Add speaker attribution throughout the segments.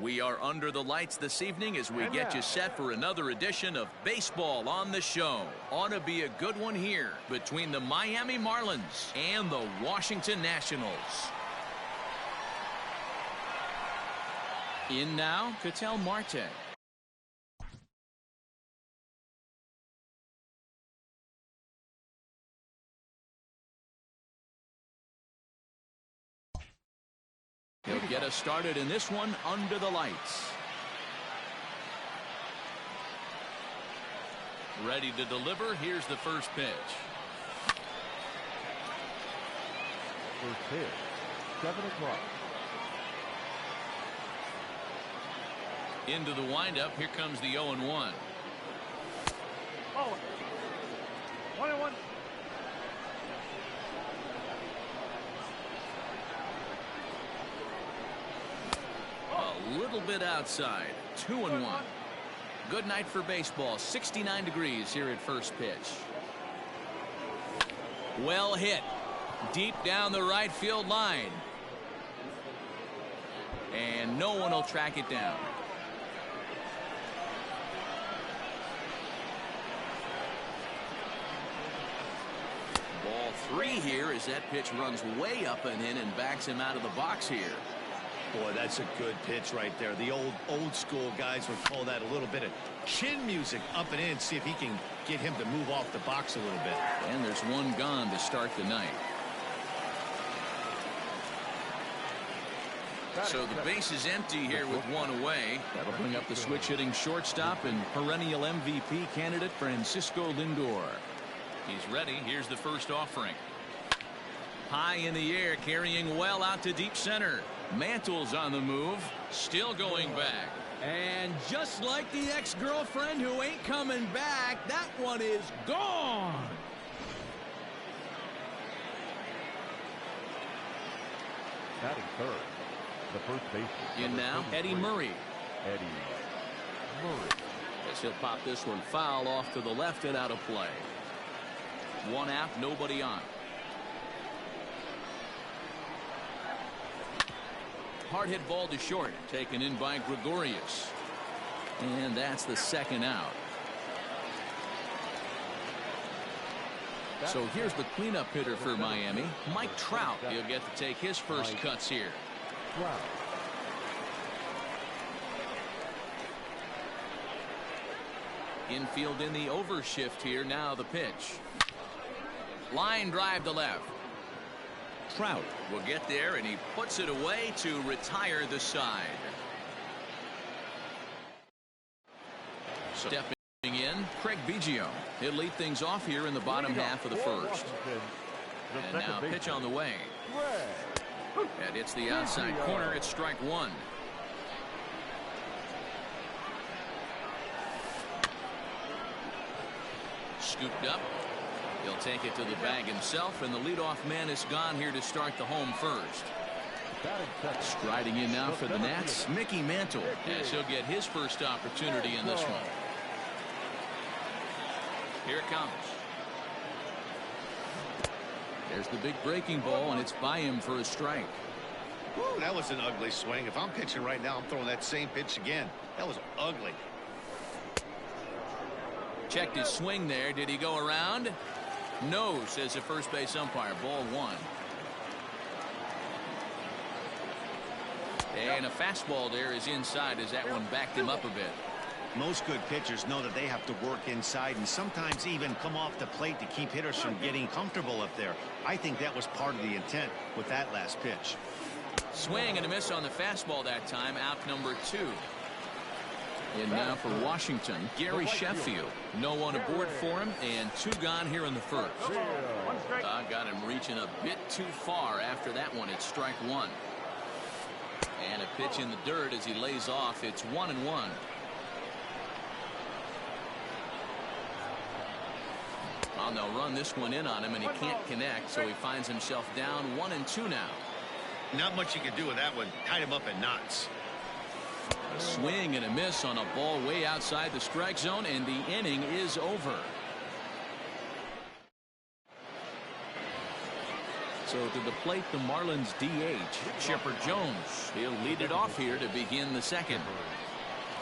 Speaker 1: We are under the lights this evening as we get you set for another edition of Baseball on the Show. Ought to be a good one here between the Miami Marlins and the Washington Nationals. In now, Ketel Marte. He'll get us started in this one under the lights. Ready to deliver. Here's the first pitch.
Speaker 2: First pitch, 7 o'clock.
Speaker 1: Into the windup. Here comes the 0-1.
Speaker 2: Oh, 1-1.
Speaker 1: A little bit outside. 2-1. Good night for baseball. 69 degrees here at first pitch. Well hit. Deep down the right field line. And no one will track it down. Ball 3 here as that pitch runs way up and in and backs him out of the box here.
Speaker 3: Boy, that's a good pitch right there. The old school guys would call that a little bit of chin music up and in. See if he can get him to move off the box a little bit.
Speaker 1: And there's one gone to start the night. So the base is empty here with one away. That'll bring up the switch hitting shortstop and perennial MVP candidate Francisco Lindor. He's ready. Here's the first offering. High in the air, carrying well out to deep center. Mantle's on the move, still going back. And just like the ex-girlfriend who ain't coming back, that one is gone.
Speaker 2: Batting third, the first baseman.
Speaker 1: In now, Eddie Murray.
Speaker 2: Eddie Murray.
Speaker 1: As he'll pop this one foul off to the left and out of play. One out, nobody on. Hard hit ball to short, taken in by Gregorius. And that's the second out. So here's the cleanup hitter for Miami, Mike Trout. He'll get to take his first cuts here.
Speaker 2: Trout.
Speaker 1: Infield in the overshift here. Now the pitch. Line drive to left. Trout will get there, and he puts it away to retire the side. Stepping in, Craig Biggio. He'll lead things off here in the bottom half of the first. And now pitch on the way. And it's the outside corner. It's strike one. Scooped up. He'll take it to the bag himself, and the leadoff man is gone here to start the home first. Striding in now for the Nats, Mickey Mantle, as he'll get his first opportunity in this one. Here it comes. There's the big breaking ball, and it's by him for a strike.
Speaker 3: Woo, that was an ugly swing. If I'm pitching right now, I'm throwing that same pitch again. That was ugly.
Speaker 1: Checked his swing there. Did he go around? No, says the first base umpire. Ball one. And a fastball there is inside as that one backed him up a bit.
Speaker 3: Most good pitchers know that they have to work inside and sometimes even come off the plate to keep hitters from getting comfortable up there. I think that was part of the intent with that last pitch.
Speaker 1: Swing and a miss on the fastball that time. Out number 2. And now for Washington, Gary Sheffield. No one aboard for him, and 2 gone here in the first. Got him reaching a bit too far after that one. It's strike one. And a pitch in the dirt as he lays off. It's 1-1. Well, they'll run this one in on him, and he can't connect, so he finds himself down 1-2 now.
Speaker 3: Not much you can do with that one. Tied him up in knots.
Speaker 1: A swing and a miss on a ball way outside the strike zone, and the inning is over. So to the plate, the Marlins DH, Chipper Jones. He'll lead it off here to begin the second.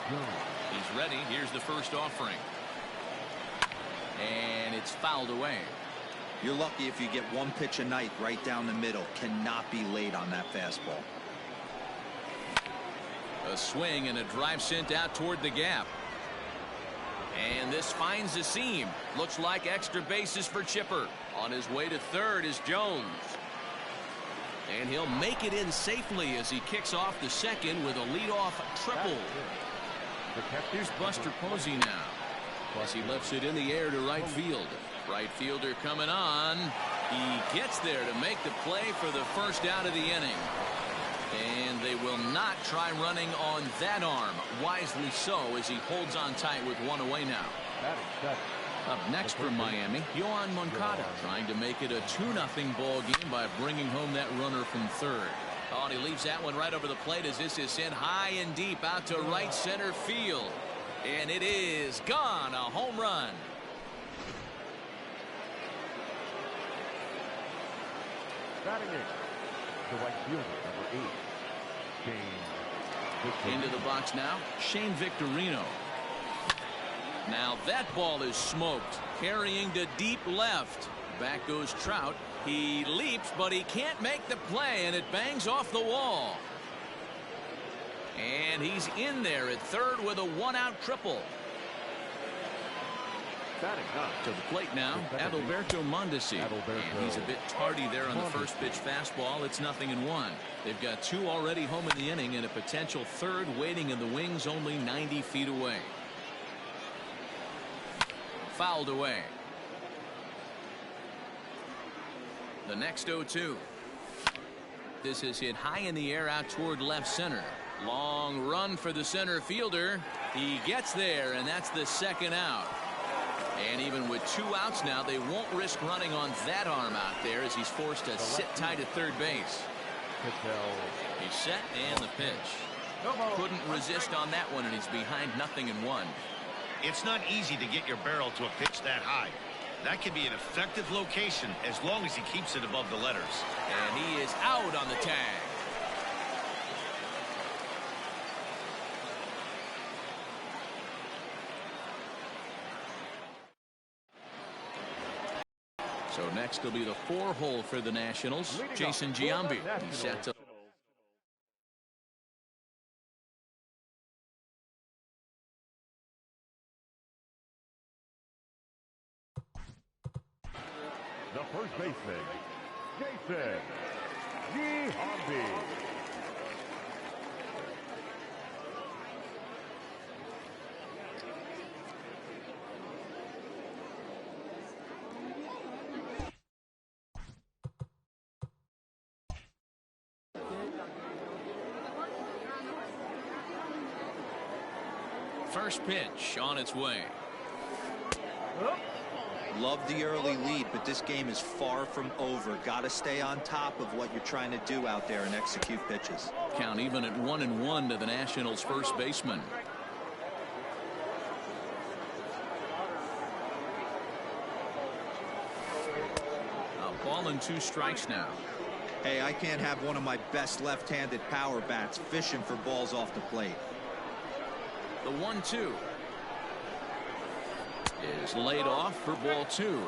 Speaker 1: He's ready. Here's the first offering. And it's fouled away.
Speaker 4: You're lucky if you get one pitch a night right down the middle. Cannot be late on that fastball.
Speaker 1: A swing and a drive sent out toward the gap. And this finds a seam. Looks like extra bases for Chipper. On his way to third is Jones. And he'll make it in safely as he kicks off the second with a leadoff triple. Here's Buster Posey now as he lifts it in the air to right field. Right fielder coming on. He gets there to make the play for the first out of the inning. And they will not try running on that arm. Wisely so, as he holds on tight with one away now. Up next from Miami, Yohan Moncada trying to make it a 2-0 ball game by bringing home that runner from third. Oh, and he leaves that one right over the plate as this is sent high and deep out to right center field. And it is gone. A home run.
Speaker 2: Batting in, the right fielder, number 8.
Speaker 1: Into the box now, Shane Victorino. Now that ball is smoked, carrying to deep left. Back goes Trout. He leaps, but he can't make the play, and it bangs off the wall. And he's in there at third with a one-out triple. To the plate now, Adalberto Mondesi. And he's a bit tardy there on the first pitch fastball. It's 0-1. They've got two already home in the inning and a potential third waiting in the wings only 90 feet away. Fouled away. The next 0-2. This is hit high in the air out toward left center. Long run for the center fielder. He gets there, and that's the second out. And even with two outs now, they won't risk running on that arm out there as he's forced to sit tight at third base. He's set and the pitch. Couldn't resist on that one, and he's behind 0-1.
Speaker 3: It's not easy to get your barrel to a pitch that high. That can be an effective location as long as he keeps it above the letters.
Speaker 1: And he is out on the tag. So next will be the 4-hole for the Nationals. Jason Giambi. He's set to
Speaker 2: the first baseman, Jason Giambi.
Speaker 1: first pitch on its way.
Speaker 4: Love the early lead, but this game is far from over. Got to stay on top of what you're trying to do out there and execute pitches.
Speaker 1: Count even at 1-1 to the Nationals' first baseman. A ball and 2 strikes now.
Speaker 4: Hey, I can't have one of my best left-handed power bats fishing for balls off the plate.
Speaker 1: The 1-2 is laid off for ball 2.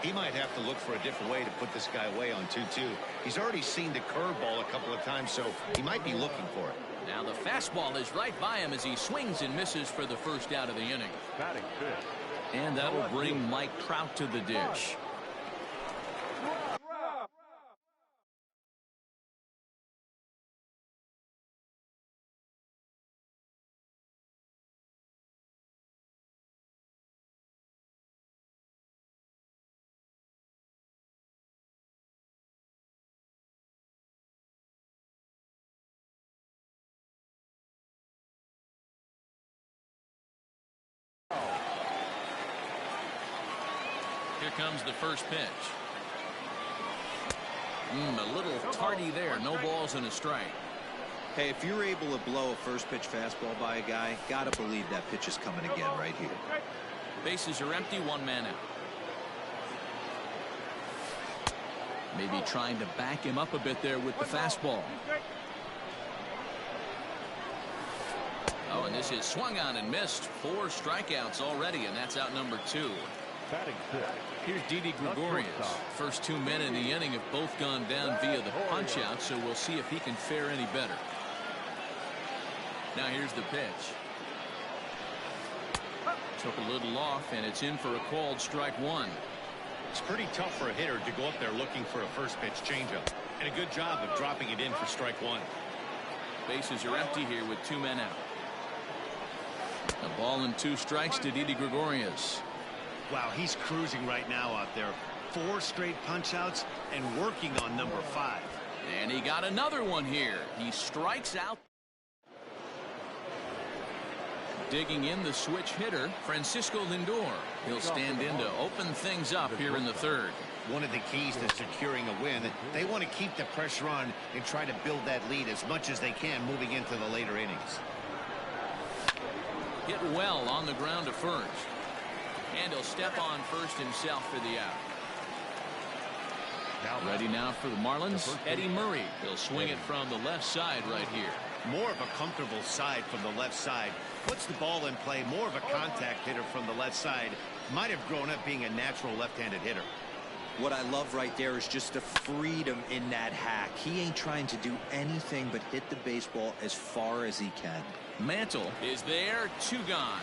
Speaker 3: He might have to look for a different way to put this guy away on 2-2. He's already seen the curveball a couple of times, so he might be looking for it.
Speaker 1: Now the fastball is right by him as he swings and misses for the first out of the inning.
Speaker 2: Batting fifth.
Speaker 1: And that'll bring Mike Trout to the dish. Here comes the first pitch. A little tardy there. No balls and a strike.
Speaker 4: Hey, if you're able to blow a first pitch fastball by a guy, gotta believe that pitch is coming again right here. Bases are empty, 1 man out.
Speaker 1: Maybe trying to back him up a bit there with the fastball. Oh, and this is swung on and missed. 4 strikeouts already, and that's out number 2. Here's Didi Gregorius. First 2 men in the inning have both gone down via the punch out, so we'll see if he can fare any better. Now here's the pitch. Took a little off, and it's in for a called strike 1.
Speaker 3: It's pretty tough for a hitter to go up there looking for a first pitch changeup, and a good job of dropping it in for strike 1.
Speaker 1: Bases are empty here with 2 men out. A ball and 2 strikes to Didi Gregorius.
Speaker 3: Wow, he's cruising right now out there. 4 straight punch outs and working on number 5.
Speaker 1: And he got another one here. He strikes out. Digging in the switch hitter, Francisco Lindor. He'll stand in to open things up here in the 3rd.
Speaker 3: One of the keys to securing a win, they want to keep the pressure on and try to build that lead as much as they can moving into the later innings.
Speaker 1: Hit well on the ground to first. And he'll step on first himself for the out. Ready now for the Marlins, Eddie Murray. He'll swing it from the left side right here.
Speaker 3: More of a comfortable side from the left side. Puts the ball in play. More of a contact hitter from the left side. Might have grown up being a natural left-handed hitter.
Speaker 4: What I love right there is just the freedom in that hack. He ain't trying to do anything but hit the baseball as far as he can.
Speaker 1: Mantle is there. 2 gone.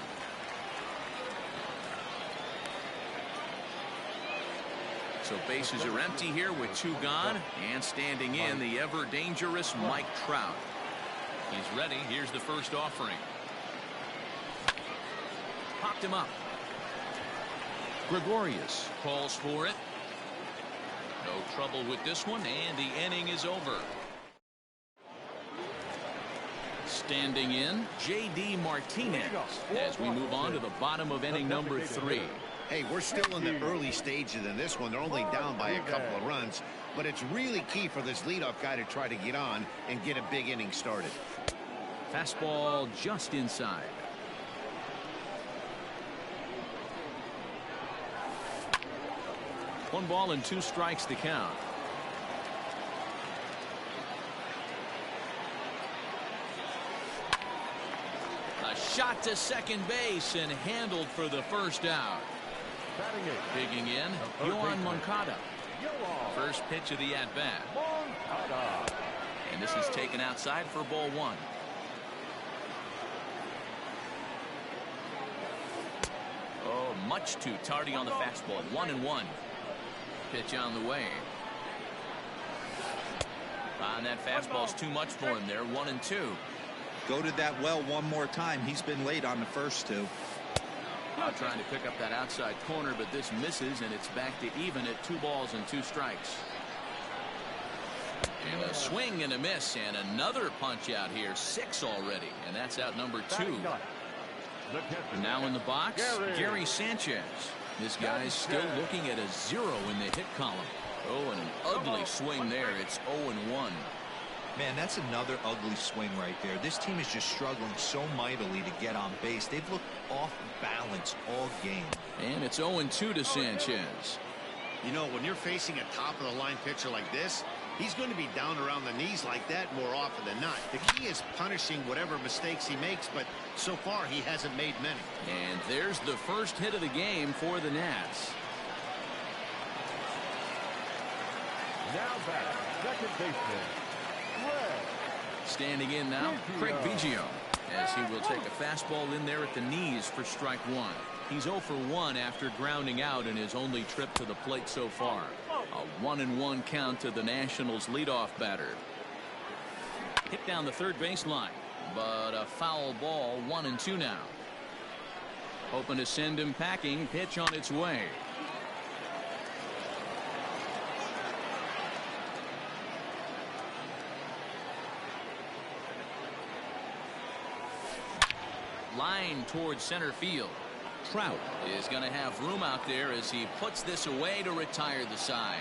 Speaker 1: So bases are empty here with 2 gone, and standing in the ever dangerous Mike Trout. He's ready. Here's the first offering. Popped him up. Gregorius calls for it. No trouble with this one, and the inning is over. Standing in, J.D. Martinez as we move on to the bottom of inning number 3.
Speaker 3: Hey, we're still in the early stages in this one. They're only down by a couple of runs, but it's really key for this leadoff guy to try to get on and get a big inning started.
Speaker 1: Fastball just inside. One ball and 2 strikes to count. A shot to second base and handled for the first out. Digging in, Yohan Moncada. First pitch of the at-bat. And this is taken outside for ball 1. Oh, much too tardy on the fastball. 1-1. Pitch on the way. And that fastball's too much for him there. 1-2.
Speaker 4: Go to that well one more time. He's been late on the first 2.
Speaker 1: Now trying to pick up that outside corner, but this misses, and it's back to even at 2 balls and 2 strikes. And a swing and a miss, and another punch out here. 6 already, and that's out number 2. Now in the box, Gary Sanchez. This guy's still looking at a 0 in the hit column. Oh, and an ugly swing there. It's 0-1.
Speaker 4: Man, that's another ugly swing right there. This team is just struggling so mightily to get on base. They've looked off balance all game.
Speaker 1: And it's 0-2 to Sanchez.
Speaker 3: You know, when you're facing a top-of-the-line pitcher like this, he's going to be down around the knees like that more often than not. The key is punishing whatever mistakes he makes, but so far he hasn't made many.
Speaker 1: And there's the first hit of the game for the Nats.
Speaker 2: Now back, second baseman.
Speaker 1: Standing in now, Craig Biggio, as he will take a fastball in there at the knees for strike 1. He's 0 for 1 after grounding out in his only trip to the plate so far. A 1-1 count to the Nationals leadoff batter. Hit down the third baseline, but a foul ball. 1-2 now. Hoping to send him packing. Pitch on its way. Line towards center field. Trout is going to have room out there as he puts this away to retire the side.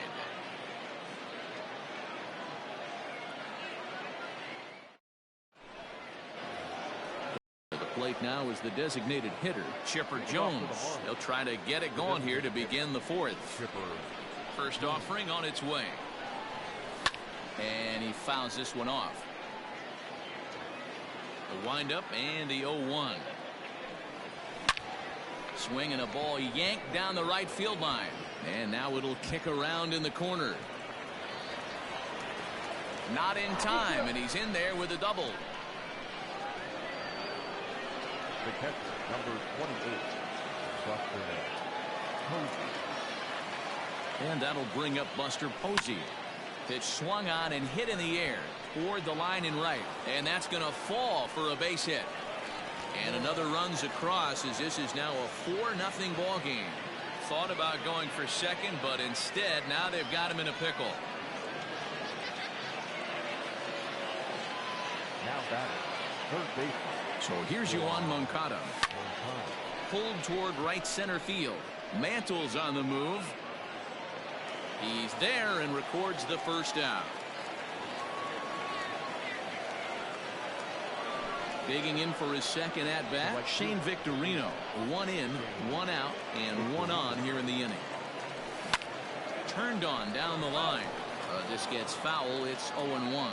Speaker 1: The plate now is the designated hitter, Chipper Jones. They'll try to get it going here to begin the 4th. First offering on its way. And he fouls this one off. The windup and the 0-1. Swinging a ball yanked down the right field line. And now it'll kick around in the corner. Not in time, and he's in there with a double.
Speaker 2: The catch, number 28, Buster Posey.
Speaker 1: And that'll bring up Buster Posey. Pitch swung on and hit in the air toward the line in right. And that's going to fall for a base hit. And another runs across as this is now a 4-0 ball game. Thought about going for second, but instead now they've got him in a pickle.
Speaker 2: Now batting, third baseman.
Speaker 1: So here's Yoan Moncada. Pulled toward right center field. Mantle's on the move. He's there and records the first out. Digging in for his second at bat, Shane Victorino. 1 in, 1 out, and 1 on here in the inning. Turned on down the line. This gets foul. It's 0-1.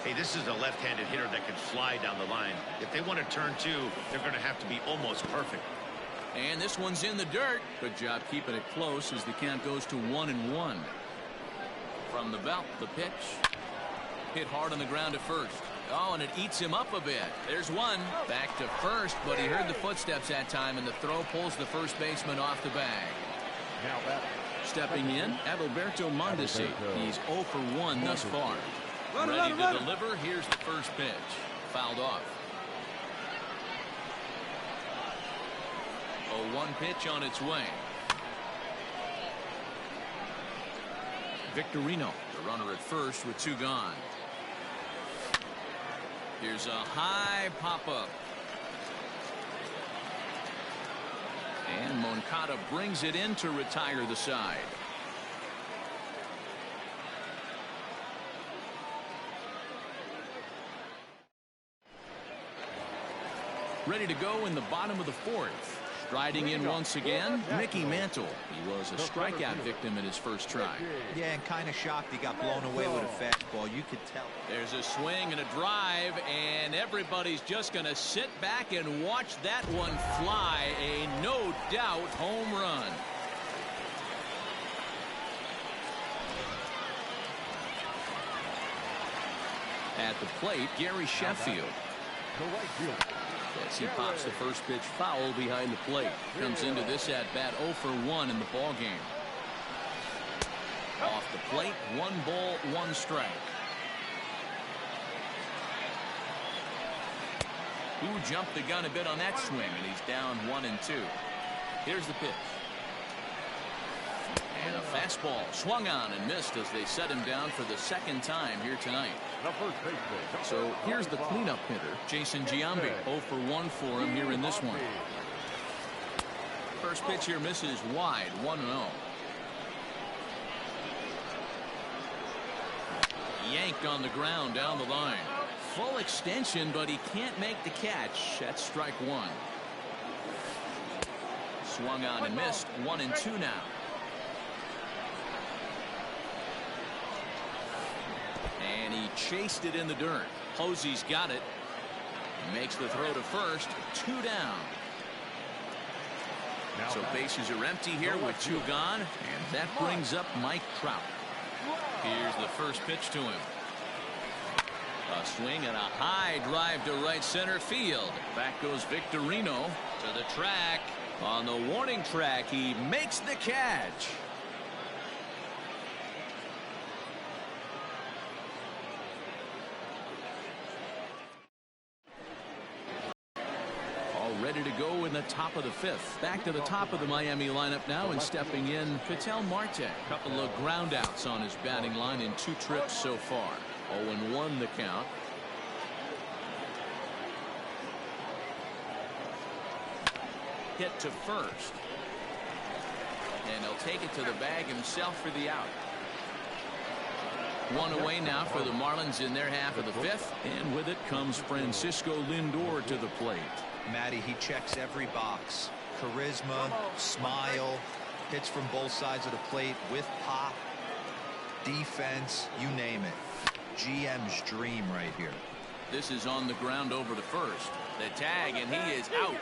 Speaker 3: Hey, this is a left-handed hitter that can fly down the line. If they want to turn two, they're going to have to be almost perfect.
Speaker 1: And this one's in the dirt. Good job keeping it close as the count goes to 1-1. From the belt, the pitch. Hit hard on the ground at first. Oh, and it eats him up a bit. There's one. Back to first, but he heard the footsteps that time, and the throw pulls the first baseman off the bag.
Speaker 2: Now batting.
Speaker 1: Stepping in, Adalberto Mondesi. He's 0 for 1 thus far. Ready to deliver. Here's the first pitch. Fouled off. 0-1 pitch on its way. Victorino, the runner at first with 2 gone. Here's a high pop-up. And Moncada brings it in to retire the side. Ready to go in the bottom of the 4th. Striding in once again, Mickey Mantle. He was a strikeout victim in his first try.
Speaker 4: Yeah, and kind of shocked he got blown away with a fastball. You could tell.
Speaker 1: There's a swing and a drive, and everybody's just going to sit back and watch that one fly. A no doubt home run. At the plate, Gary Sheffield.
Speaker 2: The right fielder.
Speaker 1: As he pops the first pitch foul behind the plate. Comes into this at bat 0 for 1 in the ball game. Off the plate, 1 ball, 1 strike. Who jumped the gun a bit on that swing, and he's down 1-2. Here's the pitch. And a fastball swung on and missed as they set him down for the 2nd time here tonight. So here's the cleanup hitter, Jason Giambi. 0 for 1 for him here in this one. First pitch here misses wide, 1-0. Yanked on the ground down the line. Full extension, but he can't make the catch. That's strike 1. Swung on and missed. 1-2 now. And he chased it in the dirt. Posey's got it. Makes the throw to first. 2 down. So bases are empty here with 2 gone. And that brings up Mike Trout. Here's the first pitch to him. A swing and a high drive to right center field. Back goes Victorino to the track. On the warning track, he makes the catch. Ready to go in the top of the 5th. Back to the top of the Miami lineup now, and stepping in, Ketel Marte. Couple of ground outs on his batting line in 2 trips so far. 0-1 the count. Hit to first. And he'll take it to the bag himself for the out. 1 away now for the Marlins in their half of the 5th. And with it comes Francisco Lindor to the plate.
Speaker 4: Matty, he checks every box. Charisma, smile, hits from both sides of the plate with pop. defense, you name it. GM's dream right here.
Speaker 1: This is on the ground over to first. The tag, and he is out.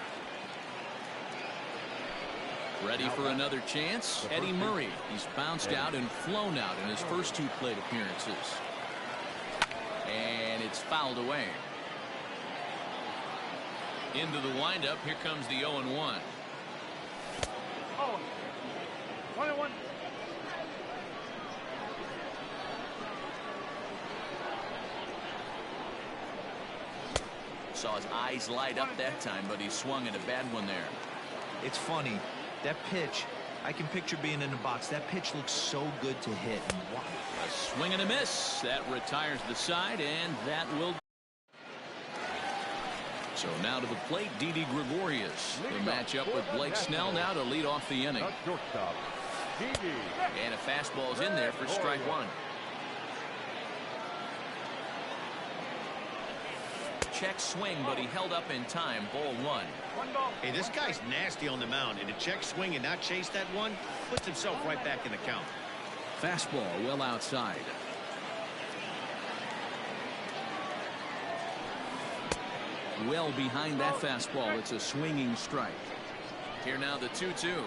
Speaker 1: Ready for another chance? Eddie Murray. He's bounced out and flown out in his first 2 plate appearances. And it's fouled away. Into the windup. Here comes the 0-1.
Speaker 2: Oh, 1-1.
Speaker 1: Saw his eyes light up that time, but he swung at a bad one there.
Speaker 4: It's funny. That pitch, I can picture being in the box. That pitch looks so good to hit. And wow.
Speaker 1: A swing and a miss. That retires the side, and that will. So now to the plate, Didi Gregorius. The matchup with Blake Snell now to lead off the inning. And a fastball's in there for strike 1. Check swing, but he held up in time. Ball 1.
Speaker 3: Hey, this guy's nasty on the mound, and to check swing and not chase that one puts himself right back in the count.
Speaker 1: Fastball well outside. Well behind that fastball. It's a swinging strike. Here now the 2-2.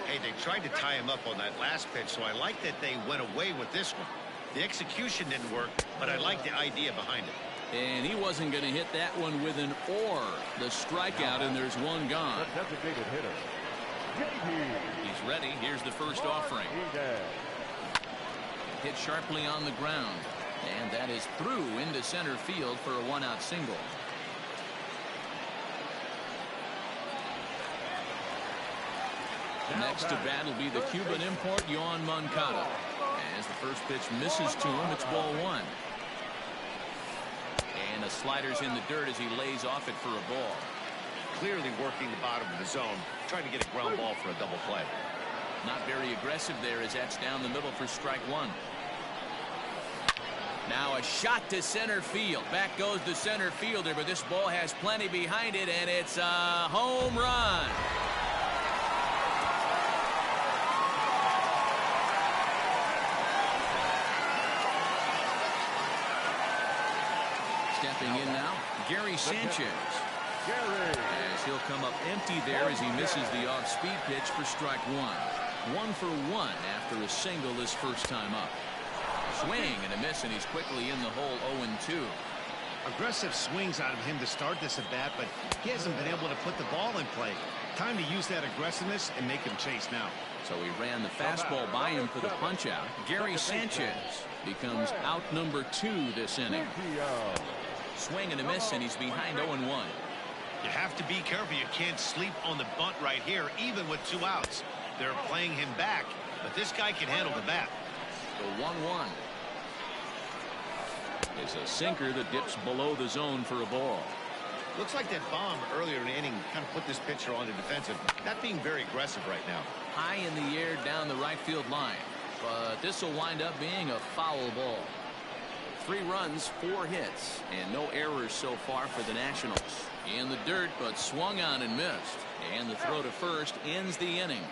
Speaker 3: Hey, they tried to tie him up on that last pitch, so I like that they went away with this one. The execution didn't work, but I like the idea behind it.
Speaker 1: And he wasn't going to hit that one with an or. The strikeout, and there's one gone.
Speaker 2: Designated hitter.
Speaker 1: He's ready. Here's the first offering. Hit sharply on the ground. And that is through into center field for a 1-out single. Next to bat will be the Cuban import, Yoan Moncada. As the first pitch misses to him, it's ball 1. And the slider's in the dirt as he lays off it for a ball.
Speaker 3: Clearly working the bottom of the zone, trying to get a ground ball for a double play.
Speaker 1: Not very aggressive there as that's down the middle for strike 1. Now a shot to center field. Back goes the center fielder, but this ball has plenty behind it, and it's a home run. Stepping in now, Gary Sanchez. As he'll come up empty there as he misses the off-speed pitch for strike 1. 1 for 1 after a single this first time up. Swing and a miss, and he's quickly in the hole. 0-2.
Speaker 3: Aggressive swings out of him to start this at bat, but he hasn't been able to put the ball in play. Time to use that aggressiveness and make him chase now.
Speaker 1: So he ran the fastball by him for the punch out. Gary Sanchez becomes out number 2 this inning. Swing and a miss, and he's behind 0-1.
Speaker 3: You have to be careful. You can't sleep on the bunt right here, even with 2 outs. They're playing him back, but this guy can handle the bat.
Speaker 1: The 1-1 is a sinker that dips below the zone for a ball.
Speaker 3: Looks like that bomb earlier in the inning kind of put this pitcher on the defensive. Not being very aggressive right now.
Speaker 1: High in the air down the right field line, but this will wind up being a foul ball. 3 runs, 4 hits, and no errors so far for the Nationals. In the dirt, but swung on and missed. And the throw to first ends the inning.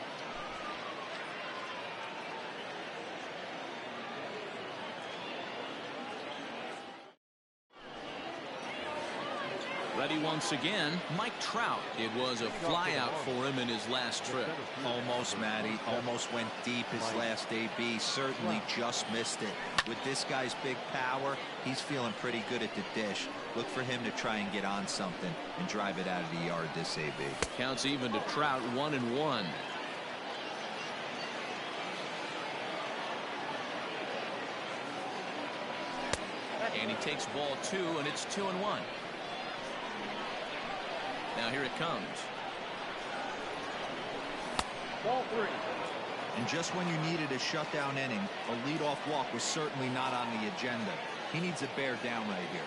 Speaker 1: Ready once again, Mike Trout. It was a flyout for him in his last trip.
Speaker 4: Almost, Matty. Almost went deep his last AB. Certainly just missed it. With this guy's big power, he's feeling pretty good at the dish. Look for him to try and get on something and drive it out of the yard this AB.
Speaker 1: Counts even to Trout, 1-1. And he takes ball 2, and it's 2-1. Now here it comes.
Speaker 2: Ball 3.
Speaker 4: And just when you needed a shutdown inning, a leadoff walk was certainly not on the agenda. He needs to bear down right here.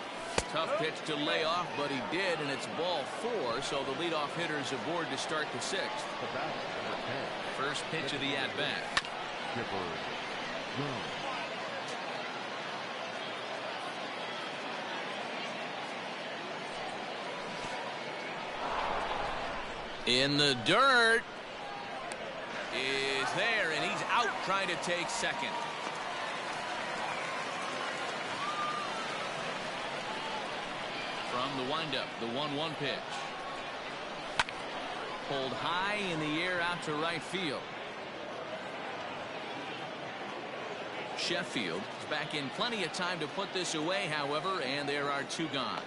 Speaker 1: Tough pitch to lay off, but he did, and it's ball 4, so the leadoff hitter's aboard to start the 6th. First pitch of the at-bat. In the dirt is there, and he's out. try to take second. From the windup, the 1-1 pitch. Pulled high in the air out to right field. Sheffield is back in plenty of time to put this away, however, and there are 2 gone.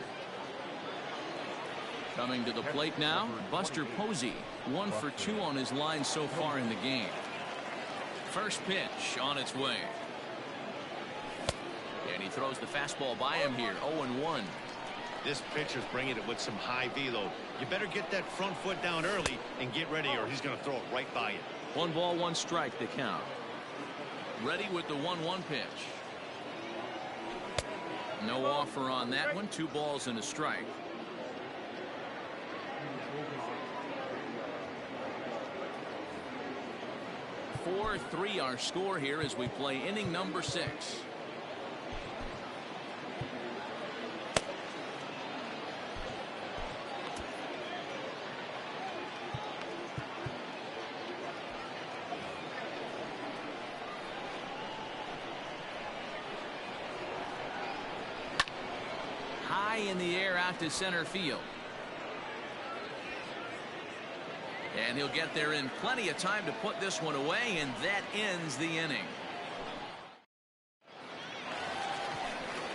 Speaker 1: Coming to the plate now, Buster Posey, 1 for 2 on his line so far in the game. First pitch on its way. And he throws the fastball by him here, 0-1.
Speaker 3: This pitcher's bringing it with some high velo. You better get that front foot down early and get ready, or he's going to throw it right by you.
Speaker 1: 1 ball, 1 strike, the count. Ready with the 1-1 pitch. No offer on that one. 2 balls and a strike. Four, 3 our score here as we play inning number 6. High in the air out to center field. And he'll get there in plenty of time to put this one away, and that ends the inning.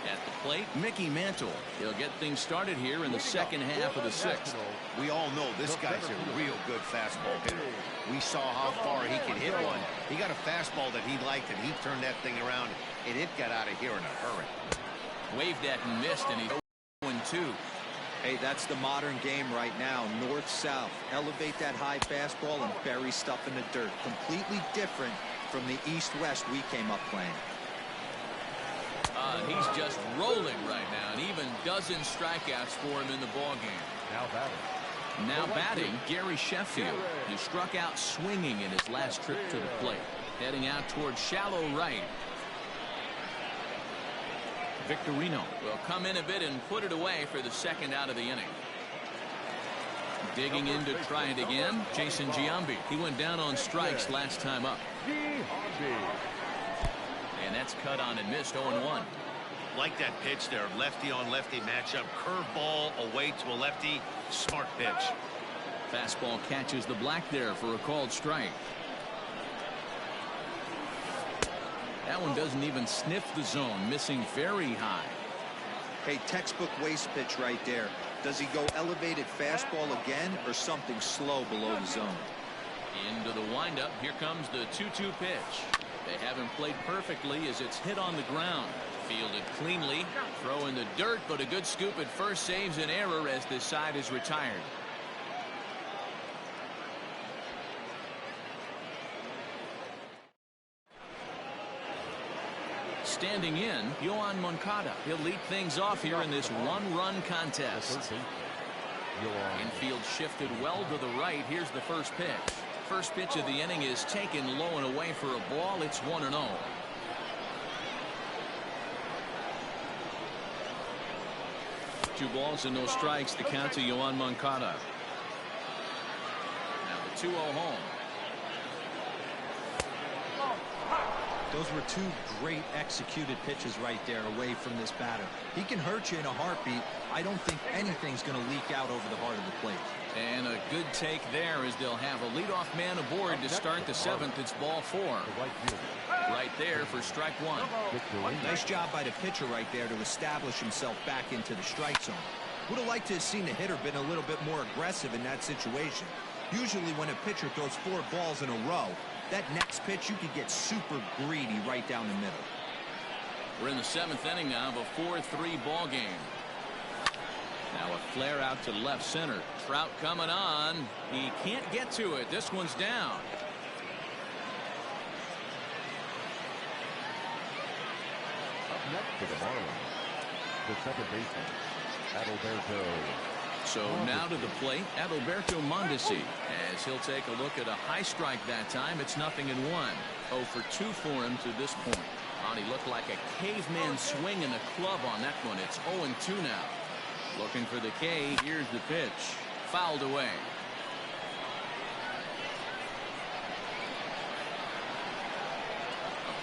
Speaker 1: At the plate, Mickey Mantle. He'll get things started here in the second half of the 6th.
Speaker 3: We all know this guy's a real good fastball hitter. We saw how far he could hit one. He got a fastball that he liked, and he turned that thing around, and it got out of here in a hurry.
Speaker 1: Waved at and missed, and he's 0-2.
Speaker 4: Hey, that's the modern game right now. North-south. Elevate that high fastball and bury stuff in the dirt. Completely different from the east-west we came up playing.
Speaker 1: He's just rolling right now, and even dozen strikeouts for him in the ballgame. Now batting, Gary Sheffield, who struck out swinging in his last trip to the plate. Heading out towards shallow right. Victorino will come in a bit and put it away for the second out of the inning. Digging in to try it again, Jason Giambi. He went down on strikes last time up. And that's cut on and missed, 0-1.
Speaker 3: Like that pitch there, lefty on lefty matchup. Curveball away to a lefty. Smart pitch.
Speaker 1: Fastball catches the black there for a called strike. That one doesn't even sniff the zone, missing very high.
Speaker 4: Hey, textbook waste pitch right there. Does he go elevated fastball again or something slow below the zone?
Speaker 1: Into the windup. Here comes the 2-2 pitch. They haven't played perfectly as it's hit on the ground. Fielded cleanly. Throw in the dirt, but a good scoop at first saves an error as this side is retired. Standing in, Yoan Moncada. He'll lead things off here in this one-run contest. Infield shifted well to the right. Here's the first pitch. First pitch of the inning is taken low and away for a ball. It's 1-0. Two balls and no strikes. The count to Yoan Moncada. Now the 2-0 home.
Speaker 4: Those were 2 great executed pitches right there away from this batter. He can hurt you in a heartbeat. I don't think anything's going to leak out over the heart of the plate.
Speaker 1: And a good take there as they'll have a leadoff man aboard to start the 7th. It's ball 4. Right there for strike 1.
Speaker 4: Nice job by the pitcher right there to establish himself back into the strike zone. Would have liked to have seen the hitter been a little bit more aggressive in that situation. Usually when a pitcher throws 4 balls in a row, that next pitch you could get super greedy right down the middle.
Speaker 1: We're in the 7th inning now of a 4-3 ball game. Now a flare out to left center. Trout coming on. He can't get to it. This one's down.
Speaker 2: Up next for the Marlins, the second baseman, Adalberto.
Speaker 1: So now to the plate, Adalberto Mondesi, as he'll take a look at a high strike that time. It's 0-1. 0 for 2 for him to this point. He looked like a caveman swinging a club on that one. It's 0-2 now. Looking for the K. Here's the pitch. Fouled away.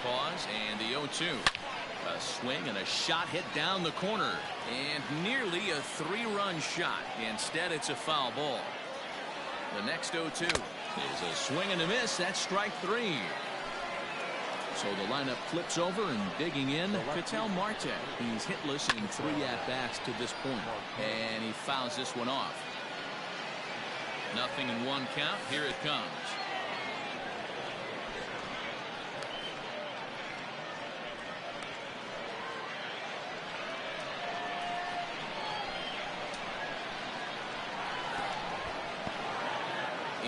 Speaker 1: pause and the 0-2. A swing and a shot hit down the corner, and nearly a 3-run shot. Instead, it's a foul ball. The next 0-2 is a swing and a miss. That's strike 3. So the lineup flips over, and digging in, Ketel Marte. He's hitless in 3 at-bats to this point, and he fouls this one off. 0-1 count. Here it comes.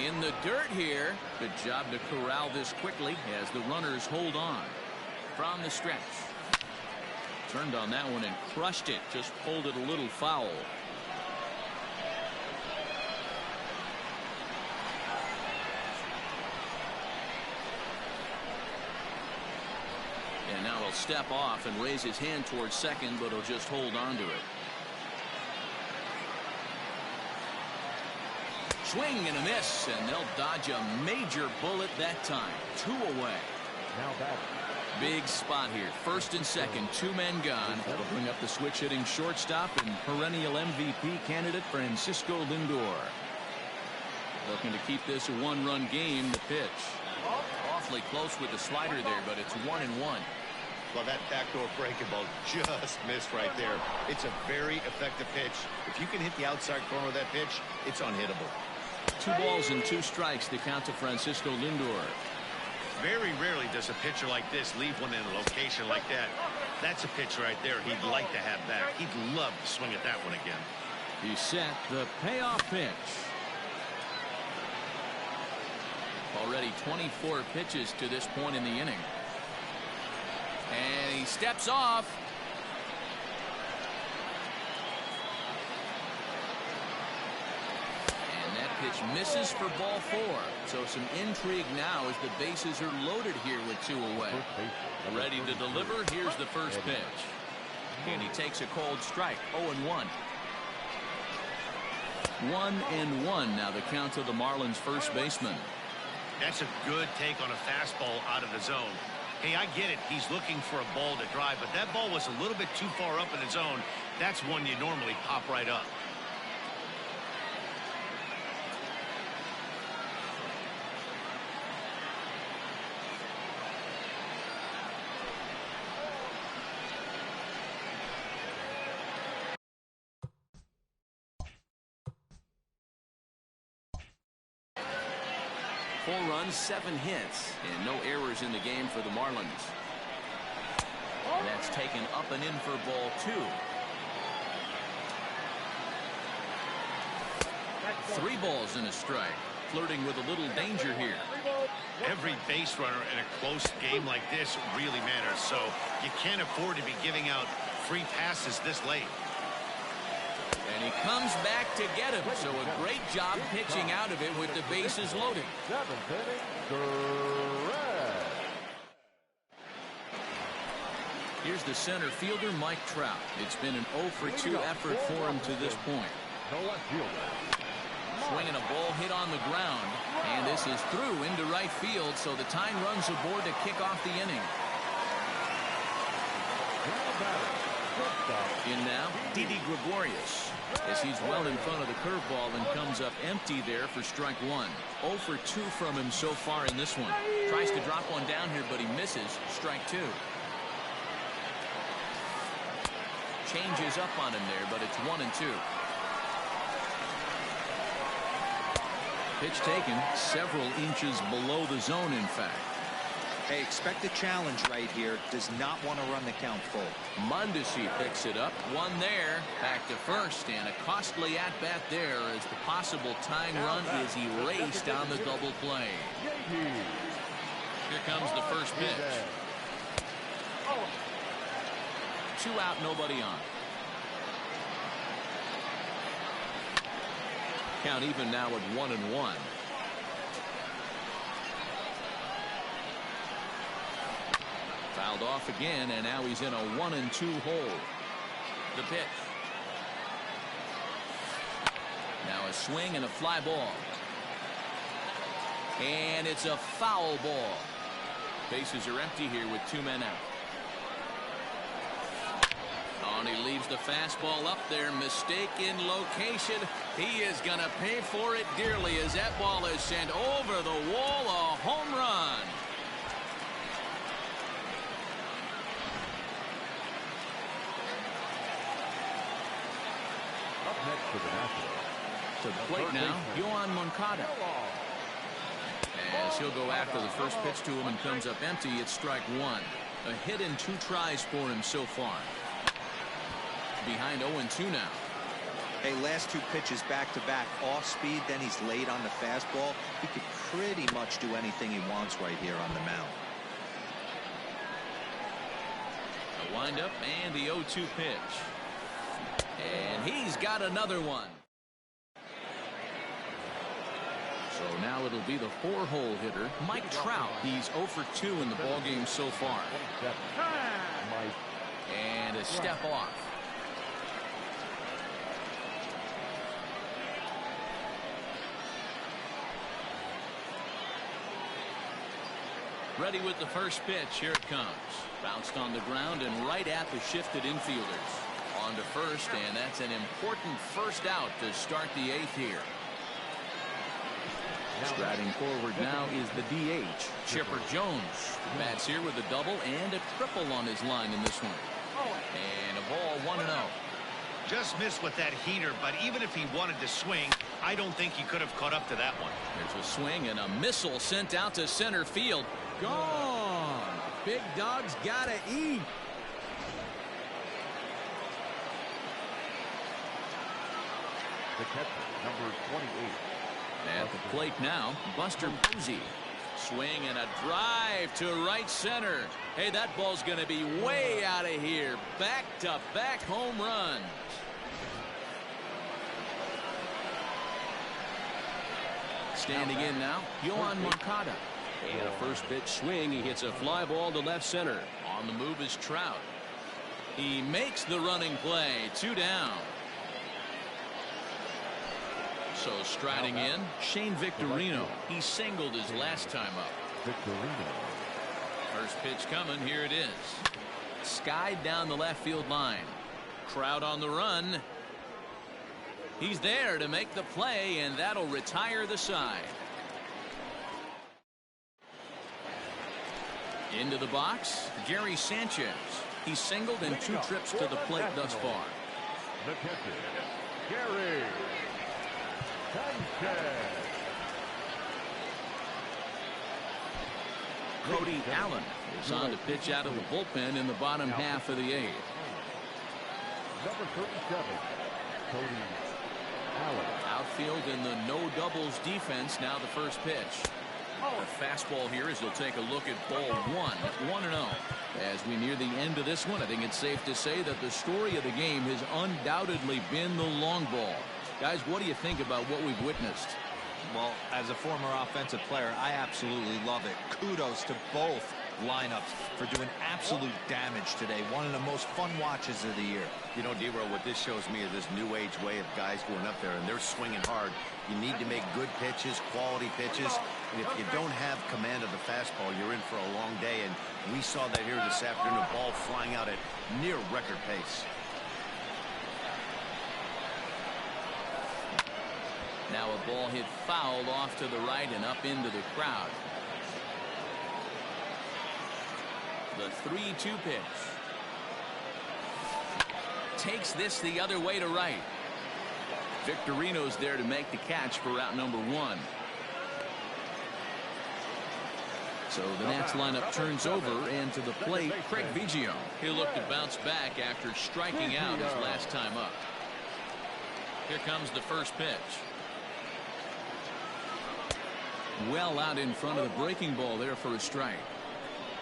Speaker 1: In the dirt here. Good job to corral this quickly as the runners hold on. From the stretch. Turned on that one and crushed it. Just pulled it a little foul. And now he'll step off and raise his hand towards second, but he'll just hold on to it. Swing and a miss, and they'll dodge a major bullet that time. 2 away.
Speaker 2: Now back.
Speaker 1: Big spot here. First and second, 2 men gone. That'll bring up the switch hitting shortstop and perennial MVP candidate Francisco Lindor. Looking to keep this a 1-run game. The pitch. Awfully close with the slider there, but it's 1-1.
Speaker 3: Well, that backdoor breaking ball just missed right there. It's a very effective pitch. If you can hit the outside corner of that pitch, it's unhittable.
Speaker 1: 2 balls and 2 strikes to count to Francisco Lindor.
Speaker 3: Very rarely does a pitcher like this leave one in a location like that. That's a pitch right there he'd like to have back. He'd love to swing at that one again.
Speaker 1: He's set the payoff pitch. Already 24 pitches to this point in the inning. And he steps off. And that pitch misses for ball 4. So some intrigue now as the bases are loaded here with 2 away. Ready to deliver. Here's the first pitch. And he takes a cold strike. 0-1. 1-1 now the count to the Marlins first baseman.
Speaker 3: That's a good take on a fastball out of the zone. Hey, I get it. He's looking for a ball to drive, but that ball was a little bit too far up in the zone. That's one you normally pop right up.
Speaker 1: Four runs, 7 hits, and no errors in the game for the Marlins. That's taken up and in for ball 2. 3 balls and a strike. Flirting with a little danger here.
Speaker 3: Every base runner in a close game like this really matters, so you can't afford to be giving out free passes this late.
Speaker 1: And he comes back to get him, so a great job pitching out of it with the bases loaded.
Speaker 2: 7th inning, correct.
Speaker 1: Here's the center fielder, Mike Trout. It's been an 0-for-2 effort for him to this point.
Speaker 2: No left fielder.
Speaker 1: Swinging a ball hit on the ground, and this is through into right field, so the tying runs aboard to kick off the inning. In now, Didi Gregorius, as he's well in front of the curveball and comes up empty there for strike 1. 0-for-2 from him so far in this one. Tries to drop one down here, but he misses. Strike 2. Changes up on him there, but it's 1-2. Pitch taken several inches below the zone, in fact.
Speaker 4: Hey, expect a challenge right here. Does not want to run the count full.
Speaker 1: Mondesi picks it up. One there. Back to first. And a costly at-bat there as the possible tying run is erased on the double play. Here comes the first pitch. 2 out, nobody on. Count even now at 1-1. Fouled off again, and now he's in a 1-2 hole. The pitch. Now a swing and a fly ball. And it's a foul ball. Bases are empty here with 2 men out. Oh, and he leaves the fastball up there. Mistake in location. He is going to pay for it dearly as that ball is sent over the wall. A home run.
Speaker 2: Up next for the Nationals.
Speaker 1: To the plate now, Yohan Moncada. As he'll go after the first pitch to him and comes up empty, it's strike 1. A hit in 2 tries for him so far. Behind 0-2 now.
Speaker 4: Hey, last 2 pitches back-to-back, off speed, then he's late on the fastball. He could pretty much do anything he wants right here on the mound.
Speaker 1: A windup and the 0-2 pitch. And he's got another one. So now it'll be the 4-hole hitter, Mike Trout. He's 0 for 2 in the ballgame so far. And a step off. Ready with the first pitch. Here it comes. Bounced on the ground and right at the shifted infielders. On to first, and that's an important first out to start the 8th here. Striding forward now is the DH, Chipper Jones. Bats here with a double and a triple on his line in this one. And a ball 1-0.
Speaker 3: Just missed with that heater, but even if he wanted to swing, I don't think he could have caught up to that one.
Speaker 1: There's a swing and a missile sent out to center field. Gone. Big dog's gotta eat.
Speaker 2: The catcher, number 28.
Speaker 1: At the plate now, Buster Posey. Swing and a drive to right center. Hey, that ball's going to be way out of here. Back-to-back home runs. Standing in now, Yohan Moncada. And a first pitch swing. He hits a fly ball to left center. On the move is Trout. He makes the running play. 2 down. So striding in, Shane Victorino. He singled his last time up.
Speaker 2: Victorino.
Speaker 1: First pitch coming. Here it is. Skied down the left field line. Trout on the run. He's there to make the play, and that'll retire the side. Into the box, Gary Sanchez. He's singled in 2 trips to the plate thus far.
Speaker 2: The catcher, Gary Sanchez.
Speaker 1: Cody Allen is on to pitch out of the bullpen in the bottom half of the 8th.
Speaker 2: Number 37, Cody Allen.
Speaker 1: Outfield in the no doubles defense. Now the first pitch. The fastball here as he'll take a look at ball 1-0. As we near the end of this one, I think it's safe to say that the story of the game has undoubtedly been the long ball. Guys, what do you think about what we've witnessed?
Speaker 4: Well, as a former offensive player, I absolutely love it. Kudos to both lineups for doing absolute damage today. One of the most fun watches of the year.
Speaker 3: You know, D-Roll, what this shows me is this new age way of guys going up there, and they're swinging hard. You need to make good pitches, quality pitches. And if you don't have command of the fastball, you're in for a long day. And we saw that here this afternoon, a ball flying out at near record pace.
Speaker 1: Now a ball hit foul off to the right and up into the crowd. The 3-2 pitch. Takes this the other way to right. Victorino's there to make the catch for route number 1. So the Nats lineup turns over, and to the plate, Craig Biggio. He'll look to bounce back after striking out his last time up. Here comes the first pitch. Well out in front of the breaking ball there for a strike.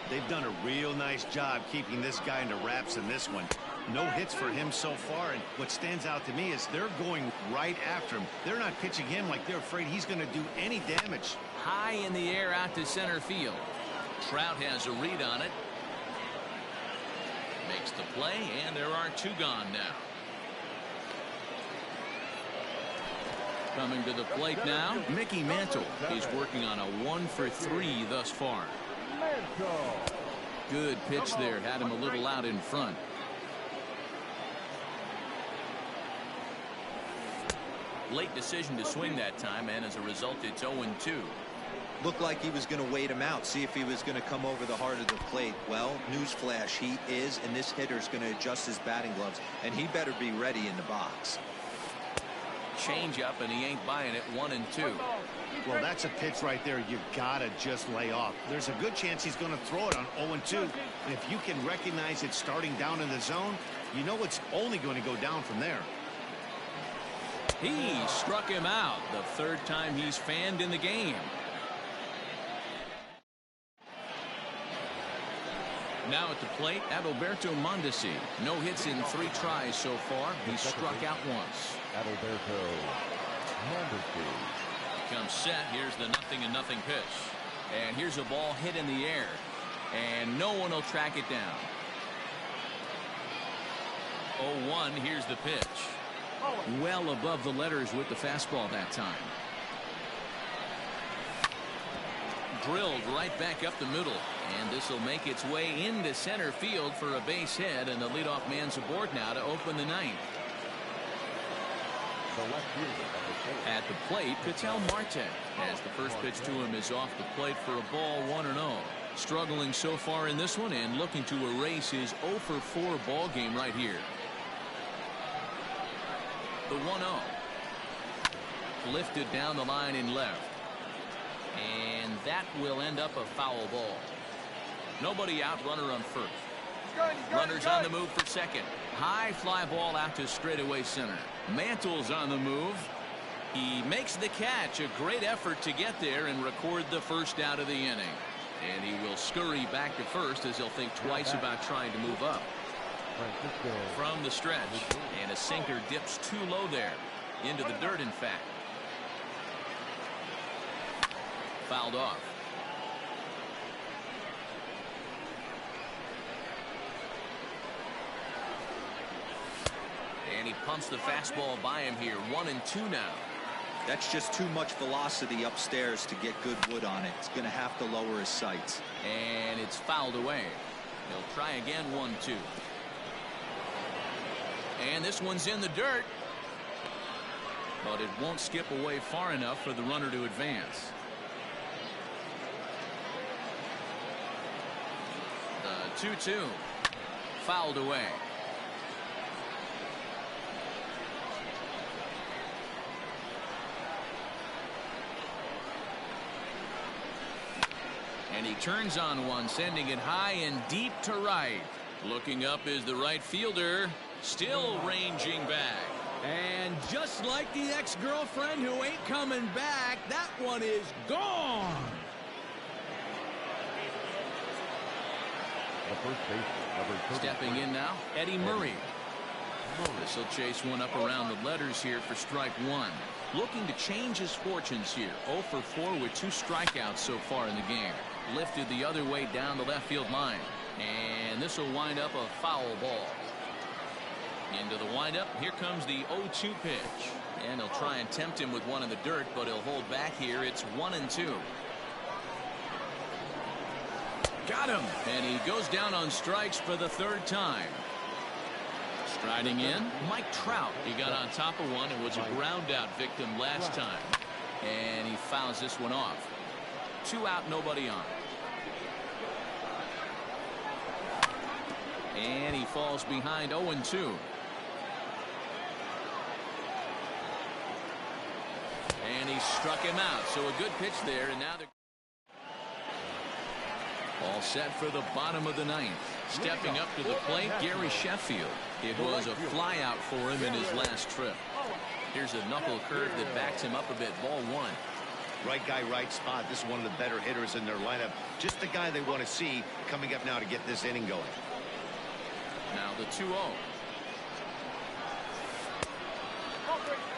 Speaker 3: They've done a real nice job keeping this guy into wraps in this one. No hits for him so far, and what stands out to me is they're going right after him. They're not pitching him like they're afraid he's going to do any damage.
Speaker 1: High in the air out to center field. Trout has a read on it. Makes the play, and there are 2 gone now. Coming to the plate now, Mickey Mantle. He's working on a 1 for 3 thus far.
Speaker 2: Alberto.
Speaker 1: Good pitch there. Had him a little out in front. Late decision to swing that time, and as a result, it's 0-2.
Speaker 4: Looked like he was going to wait him out, see if he was going to come over the heart of the plate. Well, newsflash, he is, and this hitter's going to adjust his batting gloves, and he better be ready in the box.
Speaker 1: Change up, and he ain't buying it. 1-2.
Speaker 3: Well, that's a pitch right there you gotta just lay off. There's a good chance he's going to throw it on 0-2. And if you can recognize it starting down in the zone, you know it's only going to go down from there.
Speaker 1: He struck him out. The third time he's fanned in the game. Now at the plate, Adalberto Mondesi. No hits in 3 tries so far. He's struck out once.
Speaker 2: Adalberto Mondesi.
Speaker 1: Comes set. Here's the 0-0 pitch. And here's a ball hit in the air. And no one will track it down. 0-1. Here's the pitch. Well above the letters with the fastball that time. Drilled right back up the middle. And this will make its way into center field for a base hit. And the leadoff man's aboard now to open the ninth. At the plate, Ketel Marte, as the first pitch to him is off the plate for a ball 1-0. Struggling so far in this one and looking to erase his 0-for-4 ball game right here. The 1-0. Lifted down the line in left. And that will end up a foul ball. Nobody out, runner on first. Runners on the move for second. High fly ball out to straightaway center. Mantle's on the move. He makes the catch. A great effort to get there and record the first out of the inning. And he will scurry back to first as he'll think twice about trying to move up. From the stretch. And a sinker dips too low there. Into the dirt, in fact. Fouled off. And he pumps the fastball by him here. 1-2 now.
Speaker 4: That's just too much velocity upstairs to get good wood on it. It's going to have to lower his sights.
Speaker 1: And it's fouled away. He'll try again. 1-2. And this one's in the dirt. But it won't skip away far enough for the runner to advance. The 2-2. Fouled away. And he turns on one, sending it high and deep to right. Looking up is the right fielder, still ranging back. And just like the ex-girlfriend who ain't coming back, that one is gone. Stepping in now, Eddie Murray. This will chase one up around the letters here for strike one. Looking to change his fortunes here. 0-for-4 with 2 strikeouts so far in the game. Lifted the other way down the left field line. And this will wind up a foul ball. Into the windup. Here comes the 0-2 pitch. And he'll try and tempt him with one in the dirt, but he'll hold back here. It's 1-2. Got him. And he goes down on strikes for the 3rd time. Striding in, Mike Trout. He got on top of one and was a ground out victim last time. And he fouls this one off. 2 out, nobody on. And he falls behind 0-2. And he struck him out. So a good pitch there. And now they're all set for the bottom of the 9th. Stepping up to the plate, Gary Sheffield. It was a fly out for him in his last trip. Here's a knuckle curve that backs him up a bit. Ball 1.
Speaker 3: Right guy, right spot. This is one of the better hitters in their lineup. Just the guy they want to see coming up now to get this inning going.
Speaker 1: Now the 2-0.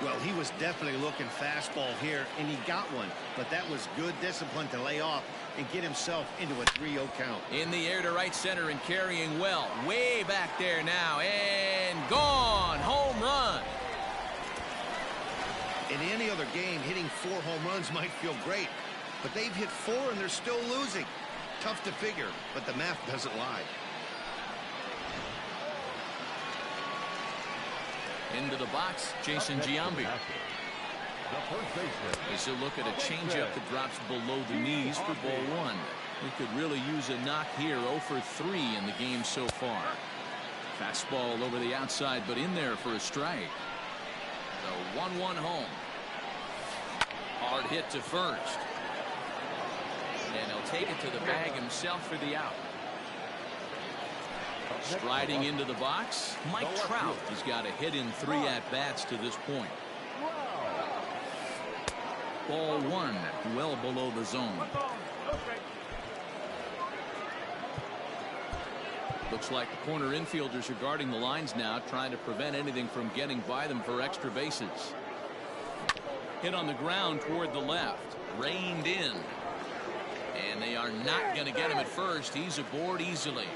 Speaker 3: Well, he was definitely looking fastball here, and he got one. But that was good discipline to lay off and get himself into a 3-0 count.
Speaker 1: In the air to right center and carrying well. Way back there now. And gone. Home run.
Speaker 3: In any other game, hitting 4 home runs might feel great. But they've hit 4 and they're still losing. Tough to figure, but the math doesn't lie.
Speaker 1: Into the box, Jason Giambi. As you look at a changeup that drops below the knees for ball one. He could really use a knock here. 0 for 3 in the game so far. Fastball over the outside, but in there for a strike. The 1-1 home. Hard hit to first. And he'll take it to the bag himself for the out. Striding into the box, Mike Trout. He's got a hit in 3 at-bats to this point. Ball one, well below the zone. Looks like the corner infielders are guarding the lines now, trying to prevent anything from getting by them for extra bases. Hit on the ground toward the left. Reined in. And they are not going to get him at first. He's aboard easily.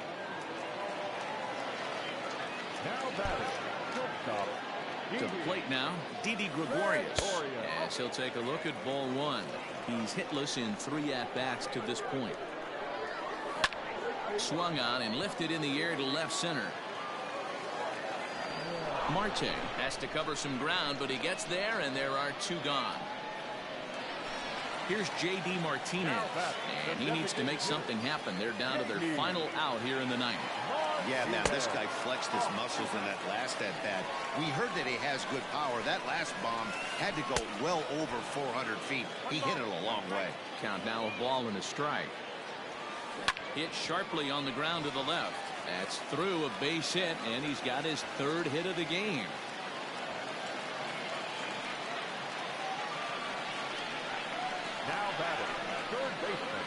Speaker 2: Now batting, shortstop.
Speaker 1: To the plate now, Didi Gregorius. As he'll take a look at ball one. He's hitless in 3 at-bats to this point. Swung on and lifted in the air to left center. Marte has to cover some ground, but he gets there, and there are 2 gone. Here's J.D. Martinez, and he needs to make something happen. They're down to their final out here in the 9th.
Speaker 3: Yeah, now this guy flexed his muscles in that last at-bat. We heard that he has good power. That last bomb had to go well over 400 feet. He hit it a long way.
Speaker 1: Count now a ball and a strike. Hit sharply on the ground to the left. That's through a base hit, and he's got his 3rd hit of the game.
Speaker 2: Now batting, third baseman,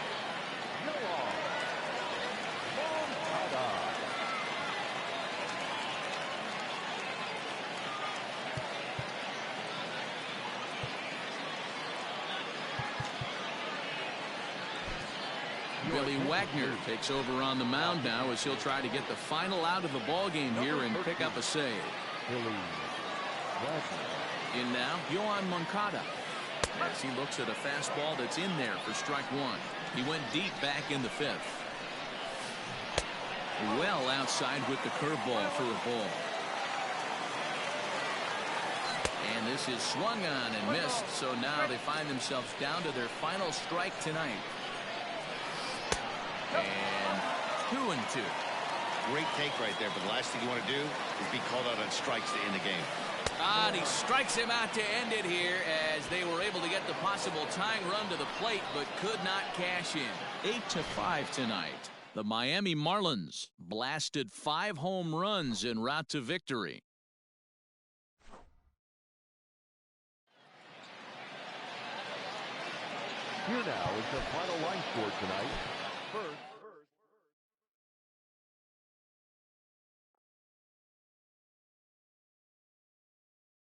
Speaker 1: Billy Wagner takes over on the mound now as he'll try to get the final out of the ball game here and pick up a save. In now, Yohan Moncada. As he looks at a fastball that's in there for strike one. He went deep back in the 5th. Well outside with the curveball for a ball. And this is swung on and missed, so now they find themselves down to their final strike tonight. And 2-2.
Speaker 3: Great take right there, but the last thing you want to do is be called out on strikes to end the game.
Speaker 1: And he strikes him out to end it here as they were able to get the possible tying run to the plate but could not cash in. 8-5 tonight. The Miami Marlins blasted 5 home runs en route to victory.
Speaker 2: Here now is the final line score tonight.